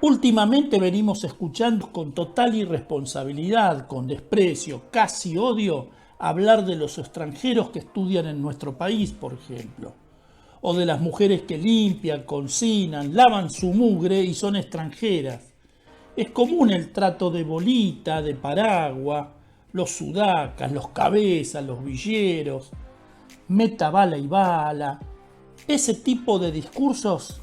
Últimamente venimos escuchando con total irresponsabilidad, con desprecio, casi odio, hablar de los extranjeros que estudian en nuestro país, por ejemplo, o de las mujeres que limpian, cocinan, lavan su mugre y son extranjeras. Es común el trato de bolita, de paraguas, los sudacas, los cabezas, los villeros, meta bala y bala. Ese tipo de discursos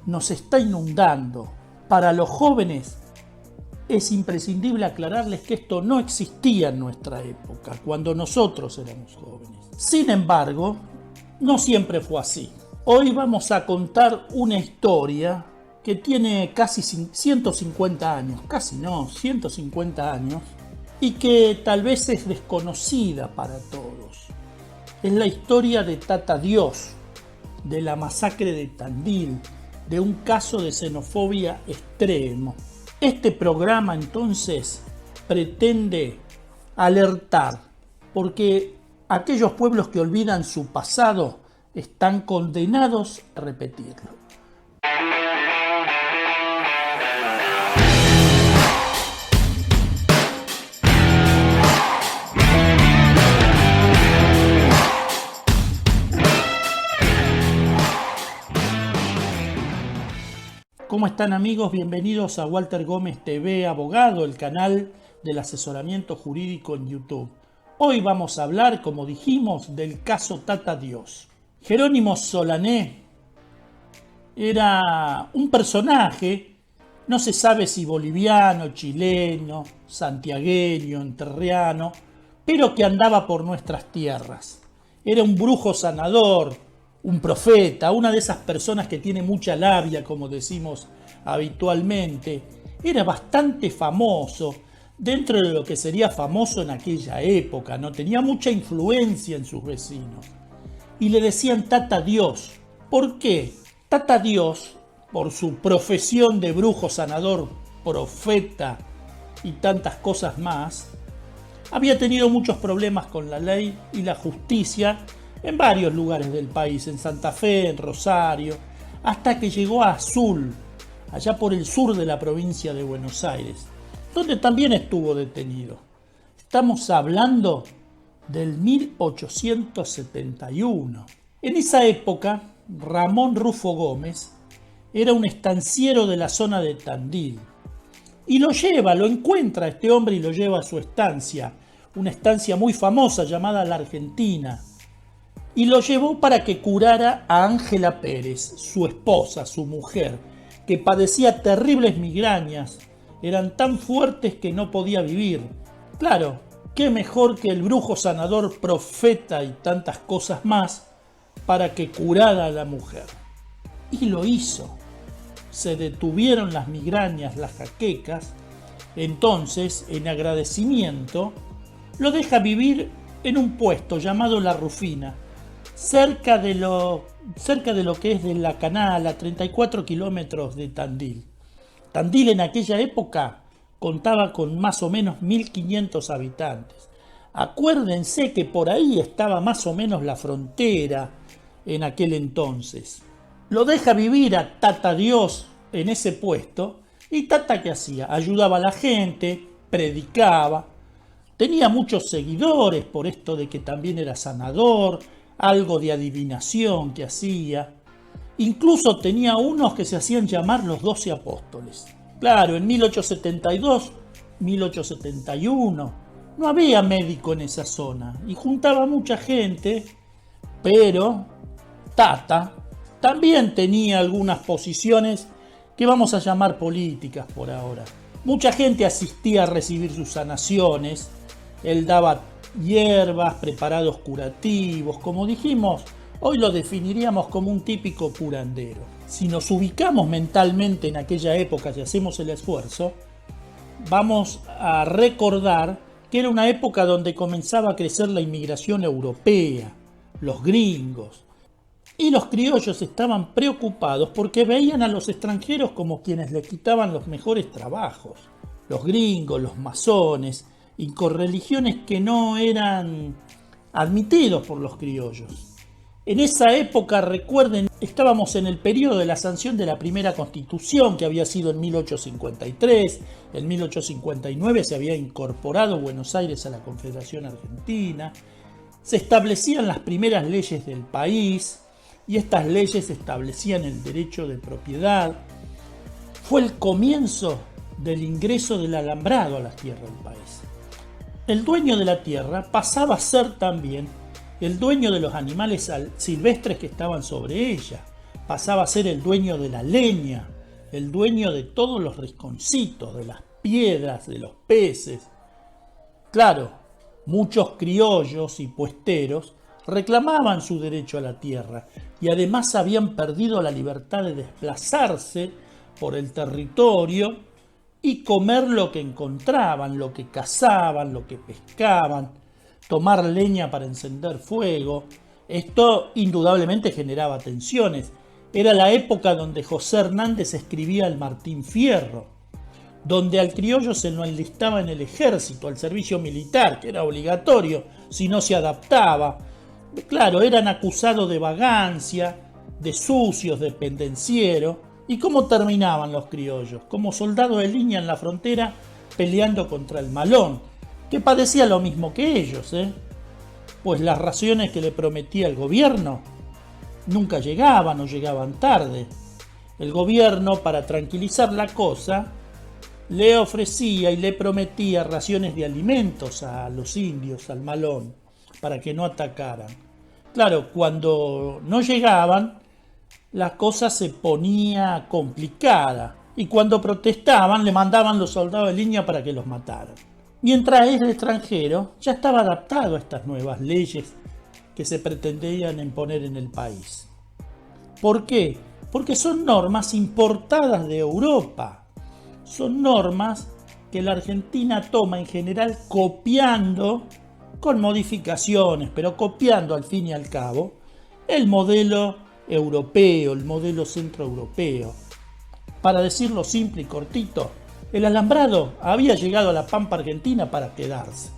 nos está inundando. Para los jóvenes es imprescindible aclararles que esto no existía en nuestra época, cuando nosotros éramos jóvenes. Sin embargo, no siempre fue así. Hoy vamos a contar una historia que tiene casi 150 años, casi no, 150 años, y que tal vez es desconocida para todos. Es la historia de Tata Dios, de la masacre de Tandil, de un caso de xenofobia extremo. Este programa entonces pretende alertar, porque aquellos pueblos que olvidan su pasado están condenados a repetirlo. ¿Cómo están, amigos? Bienvenidos a Walter Gómez TV Abogado, el canal del asesoramiento jurídico en YouTube. Hoy vamos a hablar, como dijimos, del caso Tata Dios. Jerónimo Solané era un personaje, no se sabe si boliviano, chileno, santiagueño, entrerriano, pero que andaba por nuestras tierras. Era un brujo sanador, un profeta, una de esas personas que tiene mucha labia, como decimos habitualmente. Era bastante famoso, dentro de lo que sería famoso en aquella época, ¿no? Tenía mucha influencia en sus vecinos. Y le decían Tata Dios. ¿Por qué? Tata Dios, por su profesión de brujo sanador, profeta y tantas cosas más, había tenido muchos problemas con la ley y la justicia en varios lugares del país, en Santa Fe, en Rosario, hasta que llegó a Azul, allá por el sur de la provincia de Buenos Aires, donde también estuvo detenido. Estamos hablando del 1871. En esa época, Ramón Rufo Gómez era un estanciero de la zona de Tandil, y lo encuentra a este hombre y lo lleva a su estancia, una estancia muy famosa llamada La Argentina, y lo llevó para que curara a Ángela Pérez, su esposa, su mujer, que padecía terribles migrañas, eran tan fuertes que no podía vivir. Claro, qué mejor que el brujo sanador, profeta y tantas cosas más para que curara a la mujer. Y lo hizo. Se detuvieron las migrañas, las jaquecas. Entonces, en agradecimiento, lo deja vivir en un puesto llamado La Rufina, cerca de lo que es de la Canal, a 34 kilómetros de Tandil. Tandil en aquella época contaba con más o menos 1.500 habitantes. Acuérdense que por ahí estaba más o menos la frontera en aquel entonces. Lo deja vivir a Tata Dios en ese puesto, y Tata, ¿qué hacía? Ayudaba a la gente, predicaba, tenía muchos seguidores por esto de que también era sanador, algo de adivinación que hacía. Incluso tenía unos que se hacían llamar los 12 apóstoles. Claro, en 1872, 1871, no había médico en esa zona y juntaba mucha gente, pero Tata también tenía algunas posiciones que vamos a llamar políticas por ahora. Mucha gente asistía a recibir sus sanaciones, él daba hierbas, preparados curativos, como dijimos, hoy lo definiríamos como un típico curandero. Si nos ubicamos mentalmente en aquella época y hacemos el esfuerzo, vamos a recordar que era una época donde comenzaba a crecer la inmigración europea, los gringos, y los criollos estaban preocupados porque veían a los extranjeros como quienes les quitaban los mejores trabajos. Los gringos, los masones, y con religiones que no eran admitidos por los criollos. En esa época, recuerden, estábamos en el periodo de la sanción de la primera Constitución, que había sido en 1853. En 1859 se había incorporado Buenos Aires a la Confederación Argentina. Se establecían las primeras leyes del país y estas leyes establecían el derecho de propiedad. Fue el comienzo del ingreso del alambrado a las tierras del país. El dueño de la tierra pasaba a ser también el dueño de los animales silvestres que estaban sobre ella. Pasaba a ser el dueño de la leña, el dueño de todos los rinconcitos, de las piedras, de los peces. Claro, muchos criollos y puesteros reclamaban su derecho a la tierra y además habían perdido la libertad de desplazarse por el territorio y comer lo que encontraban, lo que cazaban, lo que pescaban, tomar leña para encender fuego. Esto indudablemente generaba tensiones. Era la época donde José Hernández escribía el Martín Fierro, donde al criollo se lo enlistaba en el ejército, al servicio militar, que era obligatorio, si no se adaptaba. Claro, eran acusados de vagancia, de sucios, de pendencieros. ¿Y cómo terminaban los criollos? Como soldados de línea en la frontera peleando contra el malón, que padecía lo mismo que ellos, pues las raciones que le prometía el gobierno nunca llegaban o llegaban tarde. El gobierno, para tranquilizar la cosa, le ofrecía y le prometía raciones de alimentos a los indios, al malón, para que no atacaran. Claro, cuando no llegaban, la cosa se ponía complicada y cuando protestaban le mandaban los soldados de línea para que los mataran. Mientras el extranjero ya estaba adaptado a estas nuevas leyes que se pretendían imponer en el país. ¿Por qué? Porque son normas importadas de Europa. Son normas que la Argentina toma en general copiando, con modificaciones, pero copiando al fin y al cabo, el modelo europeo, el modelo centroeuropeo. Para decirlo simple y cortito, el alambrado había llegado a la pampa argentina para quedarse.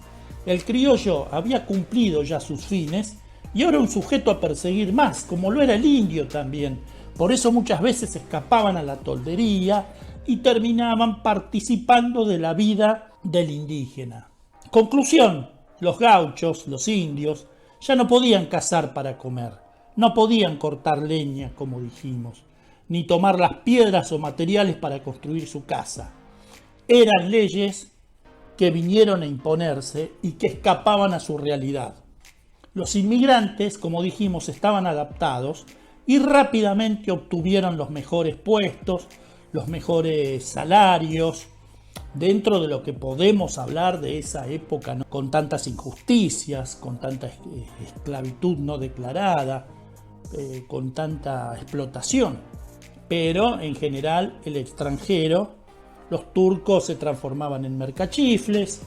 El criollo había cumplido ya sus fines y ahora un sujeto a perseguir más, como lo era el indio también. Por eso muchas veces escapaban a la toldería y terminaban participando de la vida del indígena. Conclusión, los gauchos, los indios, ya no podían cazar para comer, no podían cortar leña, como dijimos, ni tomar las piedras o materiales para construir su casa. Eran leyes que vinieron a imponerse y que escapaban a su realidad. Los inmigrantes, como dijimos, estaban adaptados y rápidamente obtuvieron los mejores puestos, los mejores salarios, dentro de lo que podemos hablar de esa época, ¿no? Con tantas injusticias, con tanta esclavitud no declarada, con tanta explotación. Pero en general el extranjero, los turcos se transformaban en mercachifles,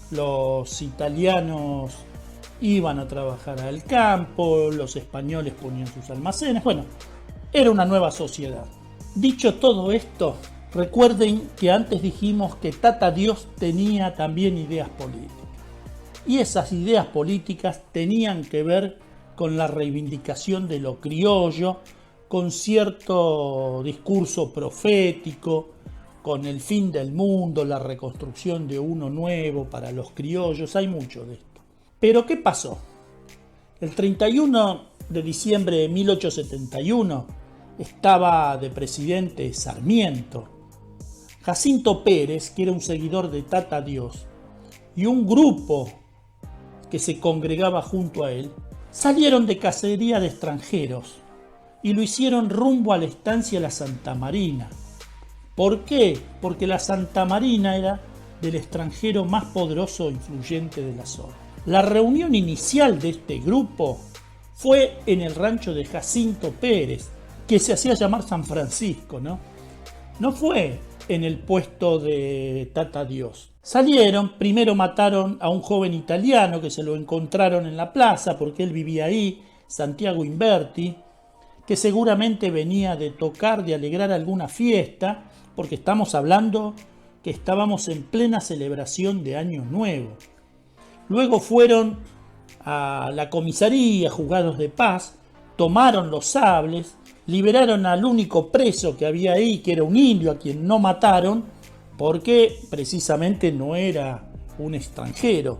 los italianos iban a trabajar al campo, los españoles ponían sus almacenes. Bueno, era una nueva sociedad. Dicho todo esto, recuerden que antes dijimos que Tata Dios tenía también ideas políticas. Y esas ideas políticas tenían que ver con la reivindicación de lo criollo, con cierto discurso profético, con el fin del mundo, la reconstrucción de uno nuevo para los criollos. Hay mucho de esto. Pero ¿qué pasó? El 31 de diciembre de 1871 estaba de presidente Sarmiento. Jacinto Pérez, que era un seguidor de Tata Dios, y un grupo que se congregaba junto a él, salieron de cacería de extranjeros y lo hicieron rumbo a la estancia La Santa Marina. ¿Por qué? Porque la Santa Marina era del extranjero más poderoso e influyente de la zona. La reunión inicial de este grupo fue en el rancho de Jacinto Pérez, que se hacía llamar San Francisco, ¿no? No fue en el puesto de Tata Dios. Salieron, primero mataron a un joven italiano que se lo encontraron en la plaza porque él vivía ahí, Santiago Inverti, que seguramente venía de tocar, de alegrar alguna fiesta, porque estamos hablando que estábamos en plena celebración de Año Nuevo. Luego fueron a la comisaría, juzgados de paz, tomaron los sables, liberaron al único preso que había ahí, que era un indio a quien no mataron, porque precisamente no era un extranjero.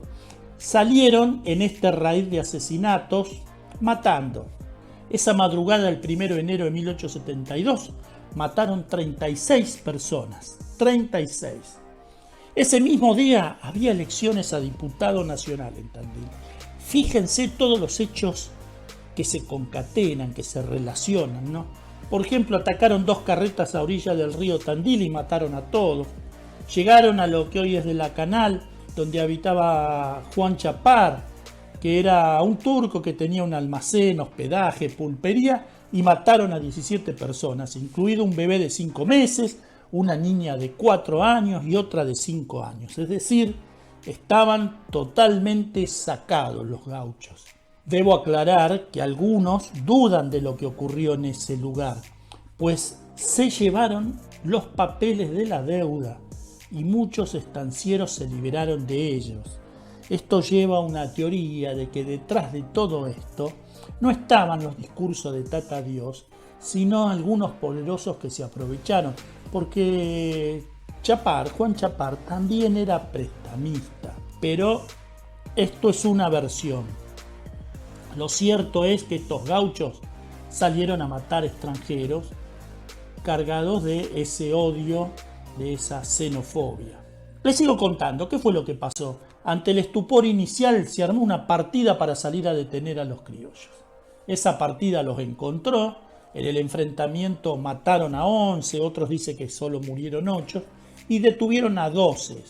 Salieron en este raid de asesinatos matando. Esa madrugada del 1 de enero de 1872 mataron 36 personas. 36. Ese mismo día había elecciones a diputado nacional en Tandil. Fíjense todos los hechos que se concatenan, que se relacionan, ¿no? Por ejemplo, atacaron 2 carretas a orilla del río Tandil y mataron a todos. Llegaron a lo que hoy es de la Canal, donde habitaba Juan Chapar, que era un turco que tenía un almacén, hospedaje, pulpería, y mataron a 17 personas, incluido un bebé de 5 meses, una niña de 4 años y otra de 5 años. Es decir, estaban totalmente sacados los gauchos. Debo aclarar que algunos dudan de lo que ocurrió en ese lugar, pues se llevaron los papeles de la deuda y muchos estancieros se liberaron de ellos. Esto lleva a una teoría de que detrás de todo esto no estaban los discursos de Tata Dios, sino algunos poderosos que se aprovecharon, porque Juan Chapar también era prestamista, pero esto es una versión. Lo cierto es que estos gauchos salieron a matar extranjeros cargados de ese odio, de esa xenofobia. Les sigo contando qué fue lo que pasó. Ante el estupor inicial se armó una partida para salir a detener a los criollos. Esa partida los encontró. En el enfrentamiento mataron a 11, otros dicen que solo murieron 8 y detuvieron a 12.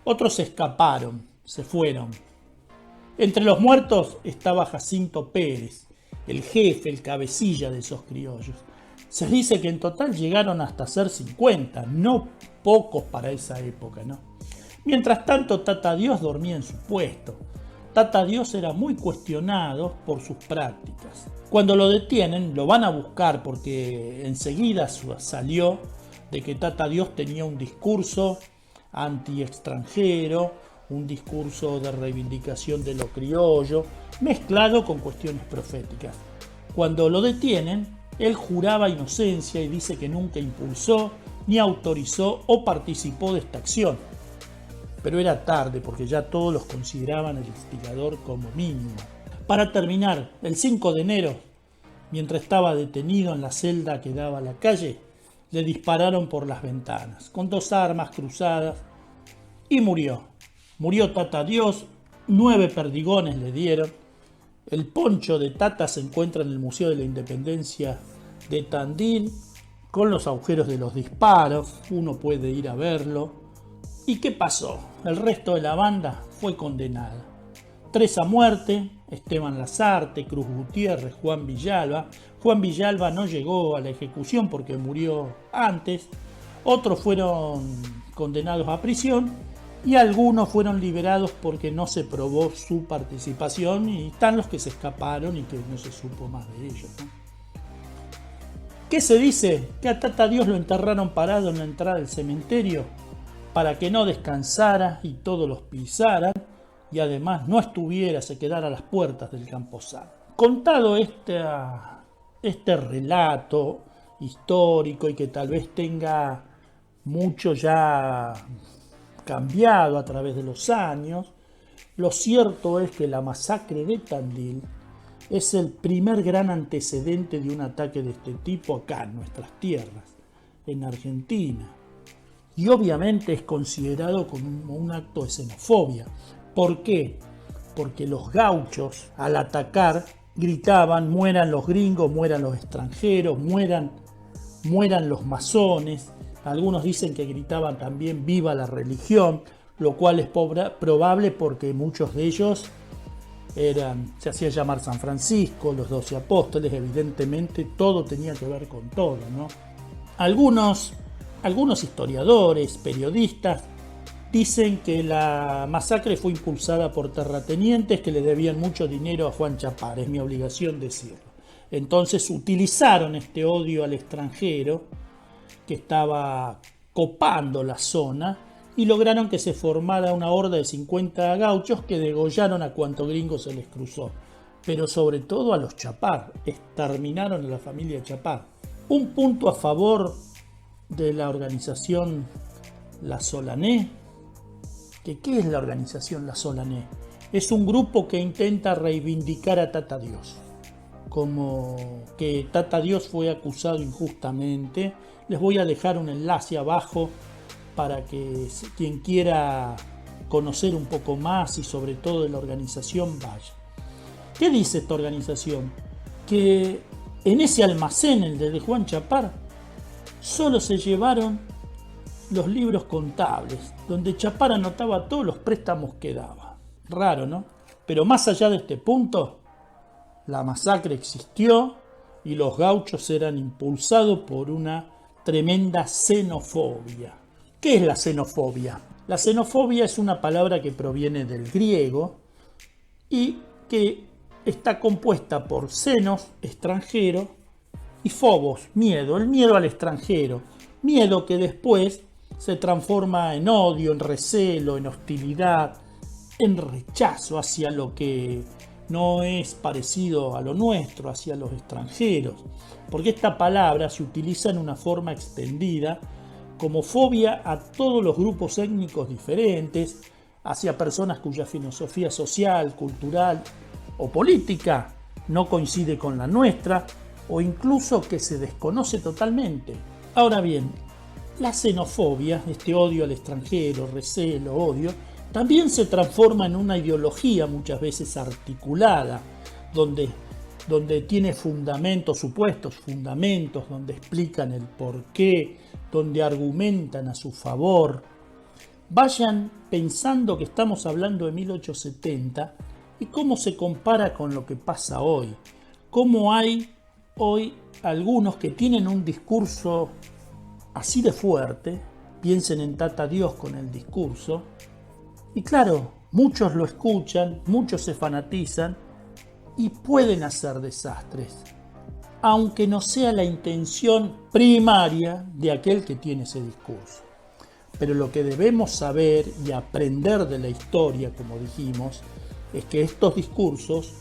Otros escaparon, se fueron. Entre los muertos estaba Jacinto Pérez, el jefe, el cabecilla de esos criollos. Se dice que en total llegaron hasta ser 50, no pocos para esa época, ¿no? Mientras tanto, Tata Dios dormía en su puesto. Tata Dios era muy cuestionado por sus prácticas. Cuando lo detienen, lo van a buscar porque enseguida salió de que Tata Dios tenía un discurso anti-extranjero, un discurso de reivindicación de lo criollo, mezclado con cuestiones proféticas. Cuando lo detienen, él juraba inocencia y dice que nunca impulsó, ni autorizó o participó de esta acción. Pero era tarde porque ya todos los consideraban el instigador como mínimo. Para terminar, el 5 de enero, mientras estaba detenido en la celda que daba a la calle, le dispararon por las ventanas, con 2 armas cruzadas, y murió. Murió Tata Dios, 9 perdigones le dieron. El poncho de Tata se encuentra en el Museo de la Independencia de Tandil, con los agujeros de los disparos, uno puede ir a verlo. ¿Y qué pasó? El resto de la banda fue condenada. 3 a muerte, Esteban Lazarte, Cruz Gutiérrez, Juan Villalba. Juan Villalba no llegó a la ejecución porque murió antes. Otros fueron condenados a prisión y algunos fueron liberados porque no se probó su participación, y están los que se escaparon y que no se supo más de ellos, ¿no? ¿Qué se dice? Que a Tata Dios lo enterraron parado en la entrada del cementerio para que no descansara y todos los pisaran, y además no estuviera, se quedara a las puertas del Camposanto. Contado este relato histórico, y que tal vez tenga mucho ya cambiado a través de los años, lo cierto es que la masacre de Tandil es el primer gran antecedente de un ataque de este tipo acá en nuestras tierras, en Argentina. Y obviamente es considerado como un acto de xenofobia. ¿Por qué? Porque los gauchos, al atacar, gritaban: mueran los gringos, mueran los extranjeros, mueran los masones. Algunos dicen que gritaban también viva la religión, lo cual es probable porque muchos de ellos se hacía llamar San Francisco, los 12 apóstoles. Evidentemente todo tenía que ver con todo, ¿no? Algunos historiadores, periodistas, dicen que la masacre fue impulsada por terratenientes que le debían mucho dinero a Juan Chapar. Es mi obligación decirlo. Entonces utilizaron este odio al extranjero que estaba copando la zona y lograron que se formara una horda de 50 gauchos que degollaron a cuanto gringo se les cruzó. pero sobre todo a los Chapar. Exterminaron a la familia Chapar. Un punto a favor de la organización La Solané. ¿Qué es la organización La Solané? Es un grupo que intenta reivindicar a Tata Dios. Como que Tata Dios fue acusado injustamente. Les voy a dejar un enlace abajo para que quien quiera conocer un poco más y sobre todo de la organización vaya. ¿Qué dice esta organización? Que en ese almacén, el de Juan Chapar, solo se llevaron los libros contables, donde Chapar anotaba todos los préstamos que daba. Raro, ¿no? Pero más allá de este punto, la masacre existió y los gauchos eran impulsados por una tremenda xenofobia. ¿Qué es la xenofobia? La xenofobia es una palabra que proviene del griego y que está compuesta por xenos, extranjero, y phobos, miedo, el miedo al extranjero. Miedo que después se transforma en odio, en recelo, en hostilidad, en rechazo hacia lo que no es parecido a lo nuestro, hacia los extranjeros. Porque esta palabra se utiliza en una forma extendida como fobia a todos los grupos étnicos diferentes, hacia personas cuya filosofía social, cultural o política no coincide con la nuestra, o incluso que se desconoce totalmente. Ahora bien, la xenofobia, este odio al extranjero, recelo, odio, también se transforma en una ideología muchas veces articulada, donde tiene fundamentos, supuestos fundamentos, donde explican el porqué, donde argumentan a su favor. Vayan pensando que estamos hablando de 1870 y cómo se compara con lo que pasa hoy. Cómo hay hoy algunos que tienen un discurso así de fuerte, piensen en Tata Dios con el discurso, y claro, muchos lo escuchan, muchos se fanatizan y pueden hacer desastres, aunque no sea la intención primaria de aquel que tiene ese discurso. Pero lo que debemos saber y aprender de la historia, como dijimos, es que estos discursos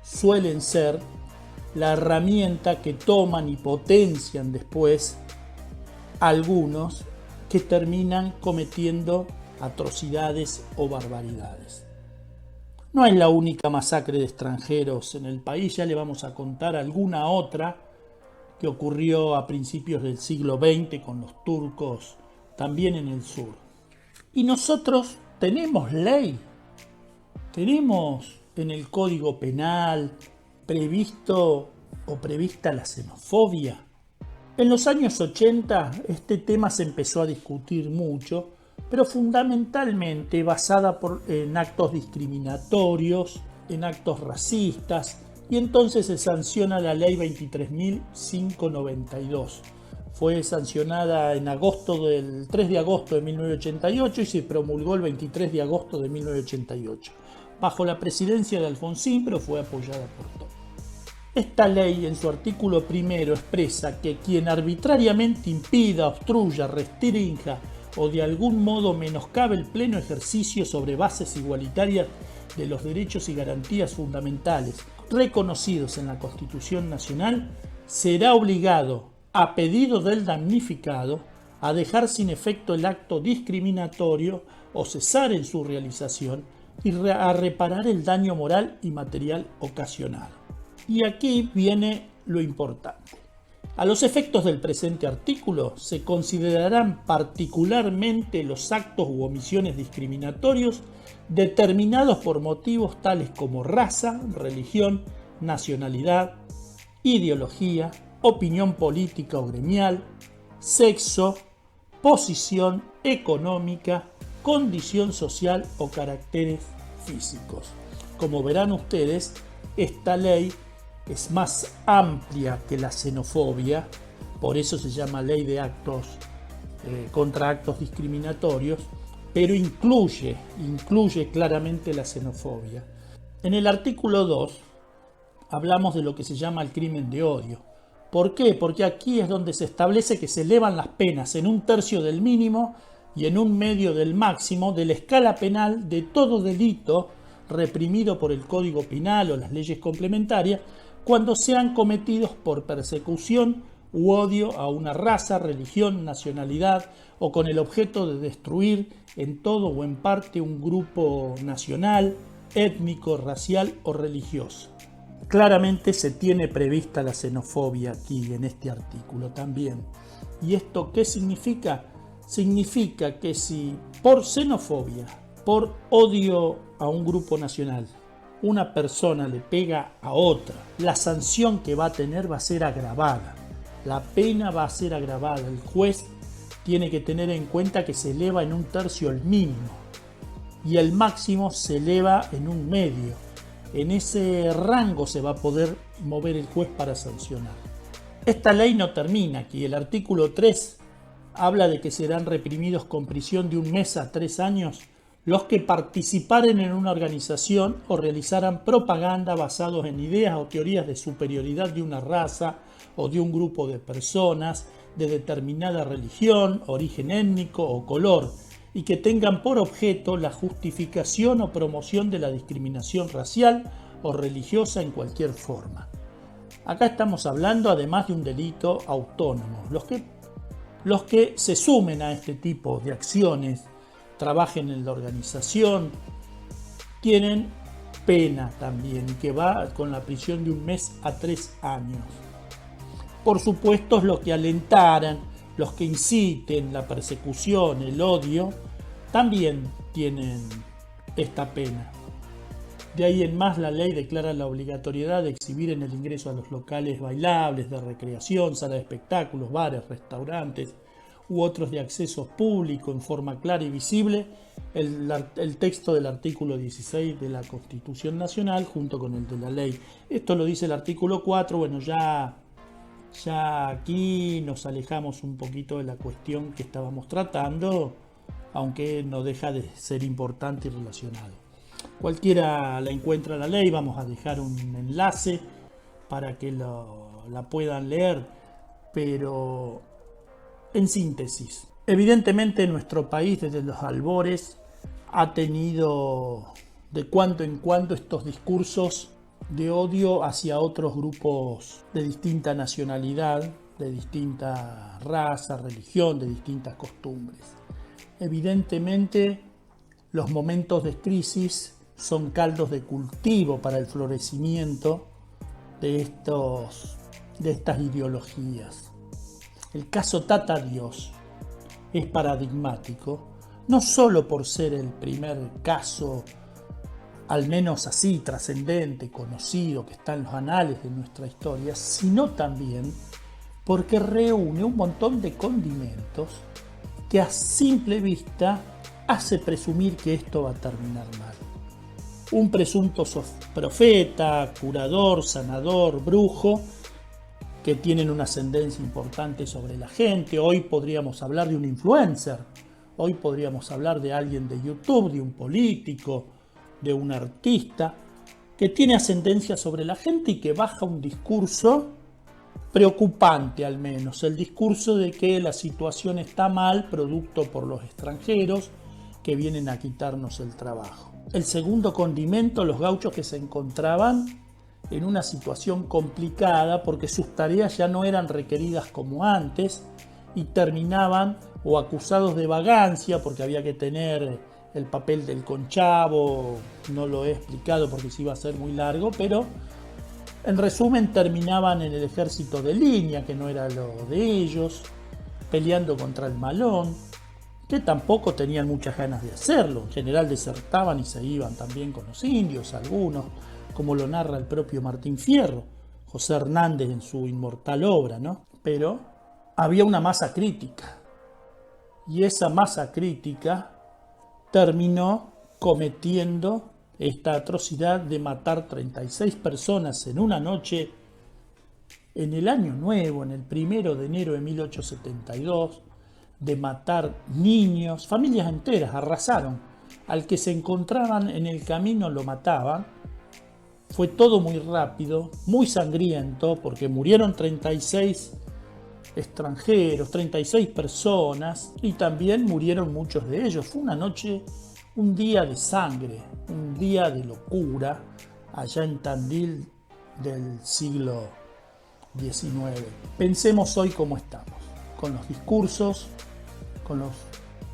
suelen ser la herramienta que toman y potencian después algunos que terminan cometiendo atrocidades o barbaridades. No es la única masacre de extranjeros en el país, ya le vamos a contar alguna otra que ocurrió a principios del siglo XX con los turcos también en el sur. Y nosotros tenemos ley, tenemos en el Código Penal previsto o prevista la xenofobia. En los años 80 este tema se empezó a discutir mucho, pero fundamentalmente basada en actos discriminatorios, en actos racistas, y entonces se sanciona la ley 23.592. Fue sancionada en el 3 de agosto de 1988 y se promulgó el 23 de agosto de 1988, bajo la presidencia de Alfonsín, pero fue apoyada por todos. Esta ley, en su artículo primero, expresa que quien arbitrariamente impida, obstruya, restrinja o de algún modo menoscabe el pleno ejercicio sobre bases igualitarias de los derechos y garantías fundamentales reconocidos en la Constitución Nacional, será obligado, a pedido del damnificado, a dejar sin efecto el acto discriminatorio o cesar en su realización y a reparar el daño moral y material ocasionado. Y aquí viene lo importante. A los efectos del presente artículo se considerarán particularmente los actos u omisiones discriminatorios determinados por motivos tales como raza, religión, nacionalidad, ideología, opinión política o gremial, sexo, posición económica, condición social o caracteres físicos. Como verán ustedes, esta ley es más amplia que la xenofobia, por eso se llama ley de actos contra actos discriminatorios, pero incluye claramente la xenofobia. En el artículo 2 hablamos de lo que se llama el crimen de odio. ¿Por qué? Porque aquí es donde se establece que se elevan las penas en 1/3 del mínimo y en 1/2 del máximo de la escala penal de todo delito reprimido por el Código Penal o las leyes complementarias cuando sean cometidos por persecución u odio a una raza, religión, nacionalidad o con el objeto de destruir en todo o en parte un grupo nacional, étnico, racial o religioso. Claramente se tiene prevista la xenofobia aquí en este artículo también. ¿Y esto qué significa? Significa que si por xenofobia, por odio a un grupo nacional, una persona le pega a otra, la sanción que va a tener va a ser agravada. La pena va a ser agravada. El juez tiene que tener en cuenta que se eleva en 1/3 el mínimo y el máximo se eleva en 1/2. En ese rango se va a poder mover el juez para sancionar. Esta ley no termina aquí. El artículo 3 habla de que serán reprimidos con prisión de 1 mes a 3 años los que participaren en una organización o realizaran propaganda basados en ideas o teorías de superioridad de una raza o de un grupo de personas de determinada religión, origen étnico o color, y que tengan por objeto la justificación o promoción de la discriminación racial o religiosa en cualquier forma. Acá estamos hablando además de un delito autónomo. Los que se sumen a este tipo de acciones, trabajen en la organización, tienen pena también, que va con la prisión de 1 mes a 3 años. Por supuesto, los que alentaran, los que inciten la persecución, el odio, también tienen esta pena. De ahí en más, la ley declara la obligatoriedad de exhibir en el ingreso a los locales bailables, de recreación, salas de espectáculos, bares, restaurantes u otros de acceso público en forma clara y visible el texto del artículo 16 de la Constitución Nacional junto con el de la ley. Esto lo dice el artículo 4. Bueno, ya aquí nos alejamos un poquito de la cuestión que estábamos tratando, aunque no deja de ser importante y relacionado. Cualquiera la encuentra la ley, vamos a dejar un enlace para que la puedan leer, pero en síntesis, evidentemente nuestro país desde los albores ha tenido de cuando en cuando estos discursos de odio hacia otros grupos de distinta nacionalidad, de distinta raza, religión, de distintas costumbres. Evidentemente, los momentos de crisis son caldos de cultivo para el florecimiento de estas ideologías. El caso Tata Dios es paradigmático, no solo por ser el primer caso, al menos así, trascendente, conocido, que está en los anales de nuestra historia, sino también porque reúne un montón de condimentos que a simple vista hace presumir que esto va a terminar mal. Un presunto profeta, curador, sanador, brujo, que tienen una ascendencia importante sobre la gente. Hoy podríamos hablar de un influencer, hoy podríamos hablar de alguien de YouTube, de un político, de un artista, que tiene ascendencia sobre la gente y que baja un discurso preocupante, al menos, el discurso de que la situación está mal, producto por los extranjeros que vienen a quitarnos el trabajo. El segundo condimento, los gauchos que se encontraban en una situación complicada porque sus tareas ya no eran requeridas como antes y terminaban o acusados de vagancia porque había que tener el papel del conchavo. No lo he explicado porque se iba a ser muy largo, pero en resumen terminaban en el ejército de línea, que no era lo de ellos, peleando contra el malón, que tampoco tenían muchas ganas de hacerlo. En general desertaban y se iban también con los indios, algunos, como lo narra el propio Martín Fierro, José Hernández en su inmortal obra, ¿no? Pero había una masa crítica, y esa masa crítica terminó cometiendo esta atrocidad de matar 36 personas en una noche en el Año Nuevo, en el 1 de enero de 1872, de matar niños, familias enteras, arrasaron. Al que se encontraban en el camino lo mataban. Fue todo muy rápido, muy sangriento, porque murieron 36 extranjeros, 36 personas, y también murieron muchos de ellos. Fue una noche un día de sangre, un día de locura allá en Tandil del siglo XIX. Pensemos hoy cómo estamos, con los discursos, con los,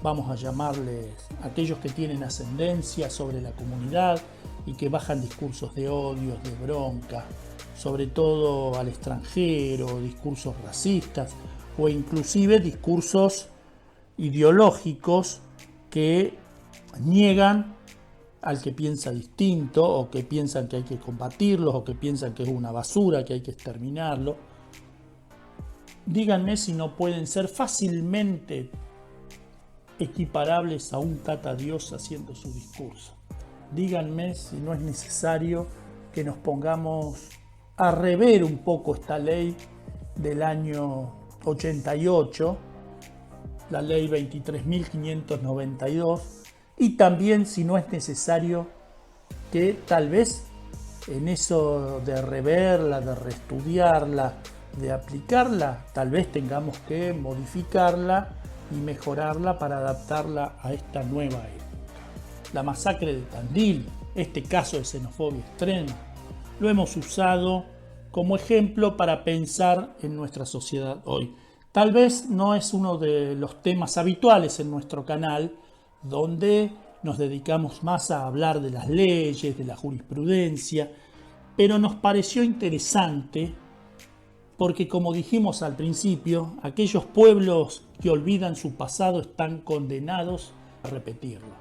vamos a llamarles, aquellos que tienen ascendencia sobre la comunidad y que bajan discursos de odio, de bronca, sobre todo al extranjero, discursos racistas o inclusive discursos ideológicos que niegan al que piensa distinto, o que piensan que hay que combatirlos, o que piensan que es una basura, que hay que exterminarlo. Díganme si no pueden ser fácilmente equiparables a un Tata Dios haciendo su discurso. Díganme si no es necesario que nos pongamos a rever un poco esta ley del año 88, la ley 23.592, y también si no es necesario que tal vez en eso de reverla, de reestudiarla, de aplicarla, tal vez tengamos que modificarla y mejorarla para adaptarla a esta nueva época. La masacre de Tandil, este caso de xenofobia extrema, lo hemos usado como ejemplo para pensar en nuestra sociedad hoy. Tal vez no es uno de los temas habituales en nuestro canal, donde nos dedicamos más a hablar de las leyes, de la jurisprudencia, pero nos pareció interesante porque, como dijimos al principio, aquellos pueblos que olvidan su pasado están condenados a repetirlo.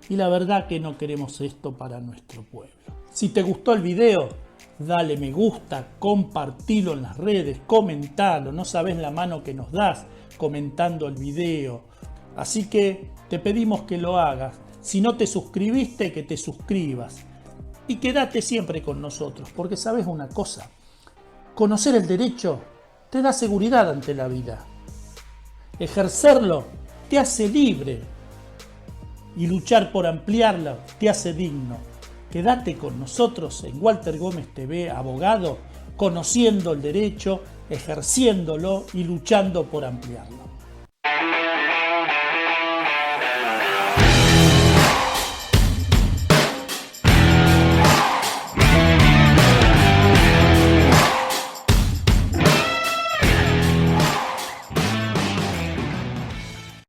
Y la verdad que no queremos esto para nuestro pueblo. Si te gustó el video, dale me gusta, compartilo en las redes, comentalo, no sabes la mano que nos das comentando el video. Así que te pedimos que lo hagas. Si no te suscribiste, que te suscribas. Y quédate siempre con nosotros, porque sabes una cosa, conocer el derecho te da seguridad ante la vida. Ejercerlo te hace libre. Y luchar por ampliarlo te hace digno. Quédate con nosotros en Walter Gómez TV, abogado, conociendo el derecho, ejerciéndolo y luchando por ampliarlo.